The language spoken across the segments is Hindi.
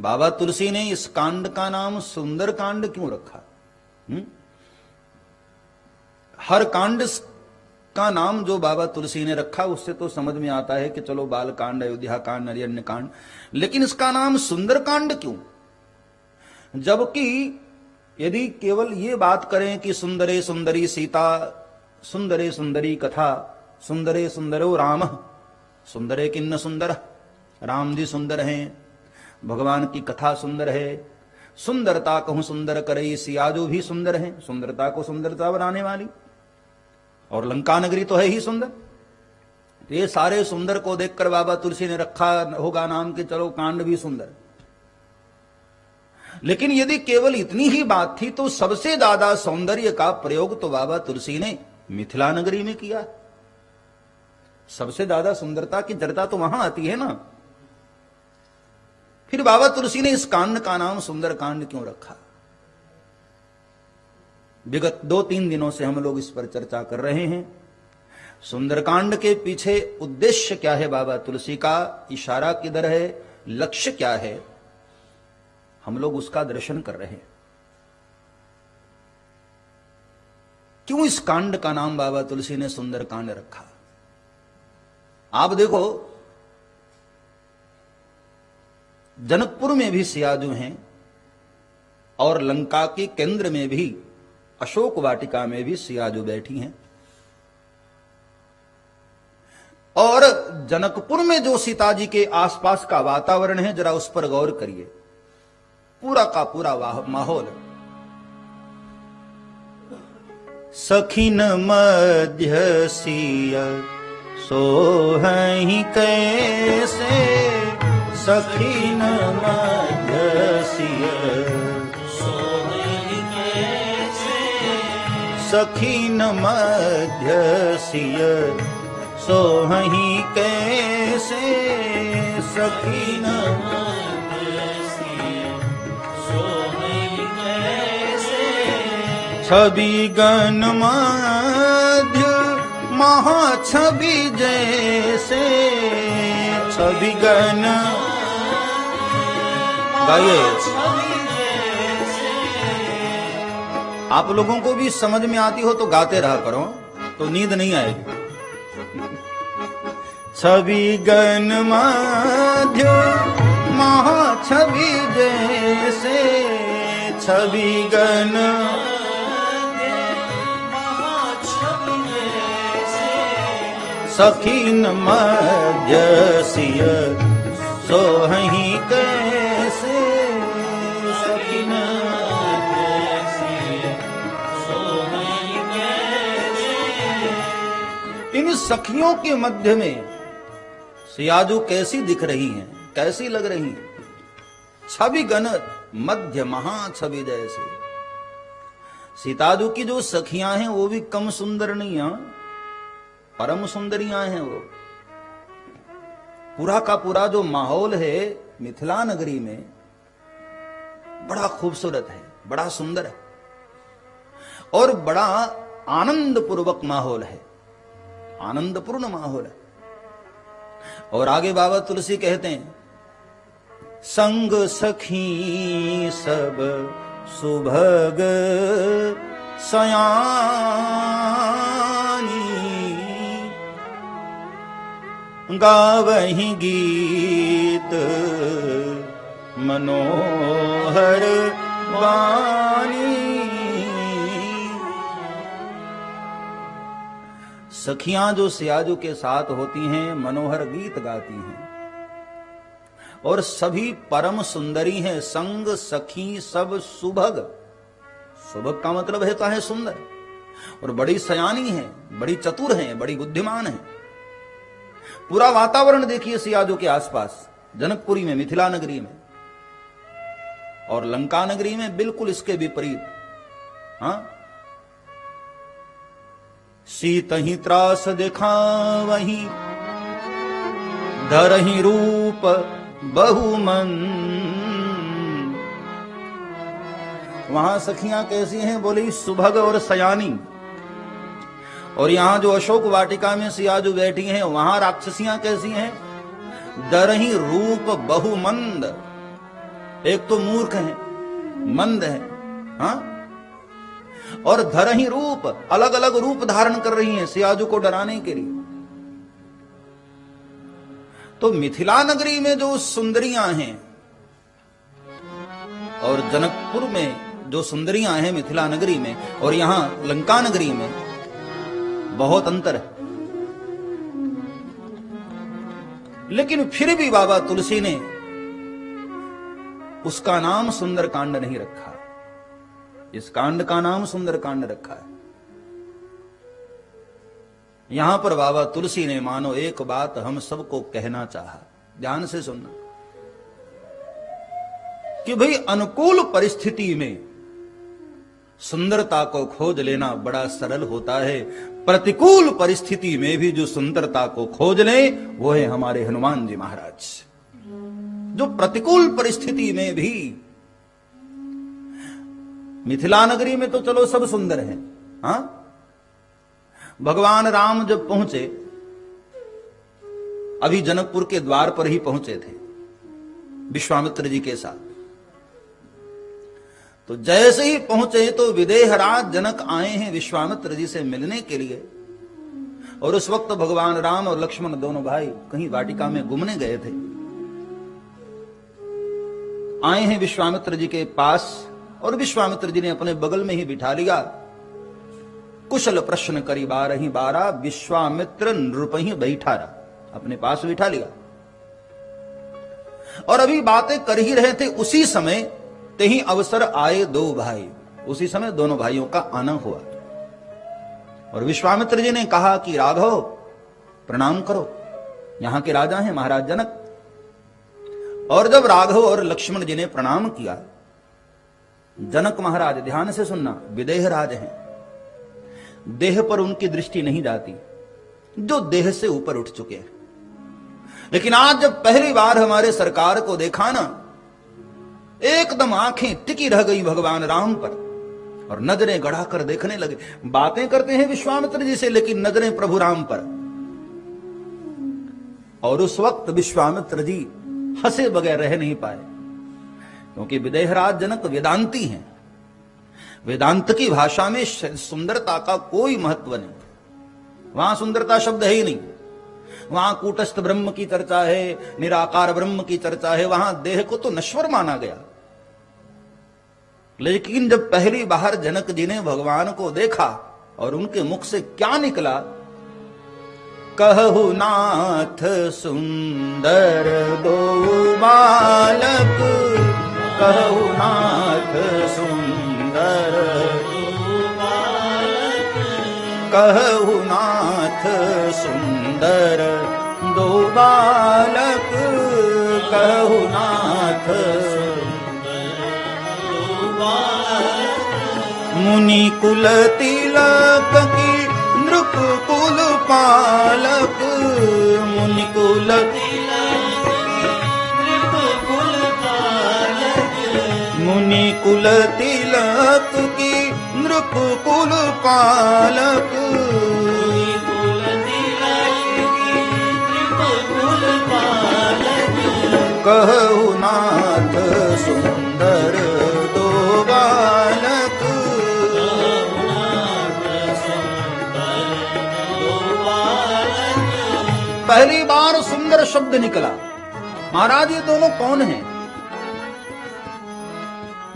बाबा तुलसी ने इस कांड का नाम सुंदर कांड क्यों रखा? हर कांड का नाम जो बाबा तुलसी ने रखा उससे तो समझ में आता है कि चलो बाल कांड, अयोध्या कांड, अरण्य कांड, लेकिन इसका नाम सुंदर कांड क्यों? जबकि यदि केवल ये बात करें कि सुंदरे सुंदरी सीता, सुंदरे सुंदरी कथा, सुंदरे सुंदरो राम, सुंदरे किन्न सुंदर, राम जी सुंदर हैं, भगवान की कथा सुंदर है, सुंदरता कहूं सुंदर करे, सियाजो भी सुंदर है, सुंदरता को सुंदरता बनाने वाली, और लंका नगरी तो है ही सुंदर। तो ये सारे सुंदर को देखकर बाबा तुलसी ने रखा होगा नाम कि चलो कांड भी सुंदर। लेकिन यदि केवल इतनी ही बात थी तो सबसे ज्यादा सौंदर्य का प्रयोग तो बाबा तुलसी ने मिथिला नगरी में किया। सबसे ज्यादा सुंदरता की चर्चा तो वहां आती है ना। फिर बाबा तुलसी ने इस कांड का नाम सुंदर कांड क्यों रखा? विगत 2-3 दिनों से हम लोग इस पर चर्चा कर रहे हैं। सुंदरकांड के पीछे उद्देश्य क्या है, बाबा तुलसी का इशारा किधर है, लक्ष्य क्या है, हम लोग उसका दर्शन कर रहे हैं। क्यों इस कांड का नाम बाबा तुलसी ने सुंदर कांड रखा? आप देखो, जनकपुर में भी सियाजू हैं और लंका के केंद्र में भी अशोक वाटिका में भी सियाजू बैठी हैं। और जनकपुर में जो सीता जी के आसपास का वातावरण है, जरा उस पर गौर करिए। पूरा का पूरा माहौल सखिन मध्य सिय सोहहि कैसे, सखिन मध्य सिय सोहहि कैसे, सखिन मध्य सिय सोहहि कैसे, सखिन छवि गण मध्य महाछवि जैसे, छवि गण गाइए। आप लोगों को भी समझ में आती हो तो गाते रहा करो, तो नींद नहीं आएगी। छवि गण मध्य महाछवि जैसे, छवि गण सखिन मध्य सिय सोहहि कैसे, सखिन मध्य सिय सोहहि कैसे। इन सखियों के मध्य में सियाजू कैसी दिख रही हैं, कैसी लग रही हैं? छवि गण मध्य महाछवि जैसे। सीताजू की जो सखियां हैं वो भी कम सुंदर नहीं है, परम सुंदरियां हैं वो। पूरा का पूरा जो माहौल है मिथिला नगरी में बड़ा खूबसूरत है, बड़ा सुंदर है और बड़ा आनंद पूर्वक माहौल है, आनंदपूर्ण माहौल है। और आगे बाबा तुलसी कहते हैं, संग सखी सब सुभग सयानी, गावहि गीत मनोहर वाणी। सखियां जो सियाजू के साथ होती हैं मनोहर गीत गाती हैं और सभी परम सुंदरी हैं। संग सखी सब सुभग, सुभग का मतलब है है सुंदर, और बड़ी सयानी है, बड़ी चतुर है, बड़ी बुद्धिमान है। पूरा वातावरण देखिए सियाजू के आसपास, जनकपुरी में, मिथिला नगरी में, और लंका नगरी में बिल्कुल इसके विपरीत। हाँ, सीतहि त्रास दिखावहि, धरहि रूप बहुमन। वहां सखियां कैसी हैं? बोली सुभग और सयानी। और यहां जो अशोक वाटिका में सियाजू बैठी हैं वहां राक्षसियां कैसी हैं? दरहि रूप बहुमंद। एक तो मूर्ख है, मंद है, हाँ, और धरही रूप, अलग अलग रूप धारण कर रही हैं सियाजू को डराने के लिए। तो मिथिला नगरी में जो सुंदरियां हैं और जनकपुर में जो सुंदरियां हैं मिथिला नगरी में और यहां लंका नगरी में बहुत अंतर है। लेकिन फिर भी बाबा तुलसी ने उसका नाम सुंदरकांड नहीं रखा, इस कांड का नाम सुंदरकांड रखा है। यहां पर बाबा तुलसी ने मानो एक बात हम सबको कहना चाहा, ध्यान से सुनना, कि भाई अनुकूल परिस्थिति में सुंदरता को खोज लेना बड़ा सरल होता है, प्रतिकूल परिस्थिति में भी जो सुंदरता को खोज ले वो है हमारे हनुमान जी महाराज, जो प्रतिकूल परिस्थिति में भी, मिथिला नगरी में तो चलो सब सुंदर है, हाँ, भगवान राम जब पहुंचे, अभी जनकपुर के द्वार पर ही पहुंचे थे विश्वामित्र जी के साथ, तो जैसे ही पहुंचे तो विदेहराज जनक आए हैं विश्वामित्र जी से मिलने के लिए, और उस वक्त भगवान राम और लक्ष्मण दोनों भाई कहीं वाटिका में घूमने गए थे। आए हैं विश्वामित्र जी के पास और विश्वामित्र जी ने अपने बगल में ही बिठा लिया। कुशल प्रश्न करी बारही बारा, विश्वामित्र नृपहि बैठारा, अपने पास बिठा लिया। और अभी बातें कर ही रहे थे, उसी समय ते ही अवसर आए दो भाई, उसी समय दोनों भाइयों का आना हुआ और विश्वामित्र जी ने कहा कि राघव प्रणाम करो, यहां के राजा हैं महाराज जनक। और जब राघव और लक्ष्मण जी ने प्रणाम किया, जनक महाराज ध्यान से सुनना, विदेह राज हैं, देह पर उनकी दृष्टि नहीं जाती, जो देह से ऊपर उठ चुके हैं। लेकिन आज जब पहली बार हमारे सरकार को देखा ना, एकदम आंखें टिकी रह गई भगवान राम पर और नजरें गड़ाकर देखने लगे। बातें करते हैं विश्वामित्र जी से, लेकिन नजरें प्रभु राम पर। और उस वक्त विश्वामित्र जी हंसे बगैर रह नहीं पाए, क्योंकि विदेहराज जनक वेदांती हैं। वेदांत की भाषा में सुंदरता का कोई महत्व नहीं, वहां सुंदरता शब्द है ही नहीं। वहां कूटस्थ ब्रह्म की चर्चा है, निराकार ब्रह्म की चर्चा है, वहां देह को तो नश्वर माना गया। लेकिन जब पहली बार जनक जी ने भगवान को देखा और उनके मुख से क्या निकला, कहु नाथ सुंदर दो बालक, कहु नाथ सुंदर दो बालक, कहु नाथ सुंदर दो बालक, कहु नाथ मुनि कुल तिलक की नृप कुल पालक, मुनि कुल तिलक की नृप कुल पालक, मुनि कुल तिलक की नृप कुल पालक, मुनि कुल तिलक की नृप कुल पालक, कहु नाथ सुंदर दो बालक, पहली बार सुंदर शब्द निकला। महाराज ये दोनों कौन हैं?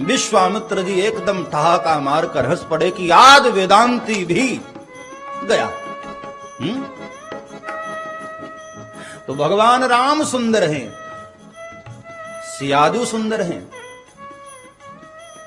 विश्वामित्र जी एकदम ठहाका मारकर हंस पड़े कि आज वेदांती भी गया। तो भगवान राम सुंदर हैं, सियाजू सुंदर हैं,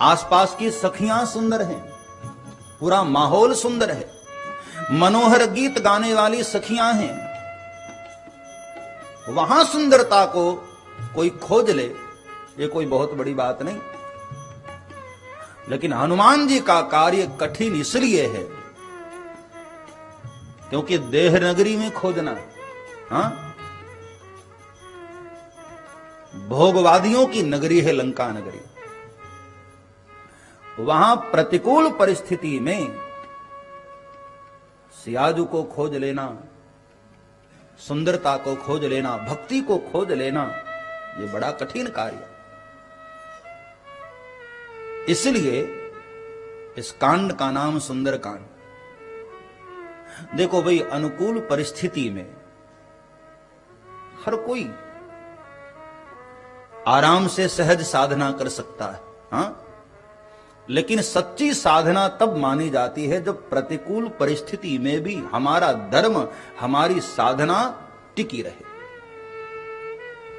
आसपास की सखियां सुंदर हैं, पूरा माहौल सुंदर है, मनोहर गीत गाने वाली सखियां हैं। वहां सुंदरता को कोई खोज ले, ये कोई बहुत बड़ी बात नहीं। लेकिन हनुमान जी का कार्य कठिन इसलिए है क्योंकि देह नगरी में खोजना, हाँ, भोगवादियों की नगरी है लंका नगरी। वहां प्रतिकूल परिस्थिति में सियाजू को खोज लेना, सुंदरता को खोज लेना, भक्ति को खोज लेना, ये बड़ा कठिन कार्य। इसलिए इस कांड का नाम सुंदर कांड। देखो भाई, अनुकूल परिस्थिति में हर कोई आराम से सहज साधना कर सकता है, हां, लेकिन सच्ची साधना तब मानी जाती है जब प्रतिकूल परिस्थिति में भी हमारा धर्म, हमारी साधना टिकी रहे।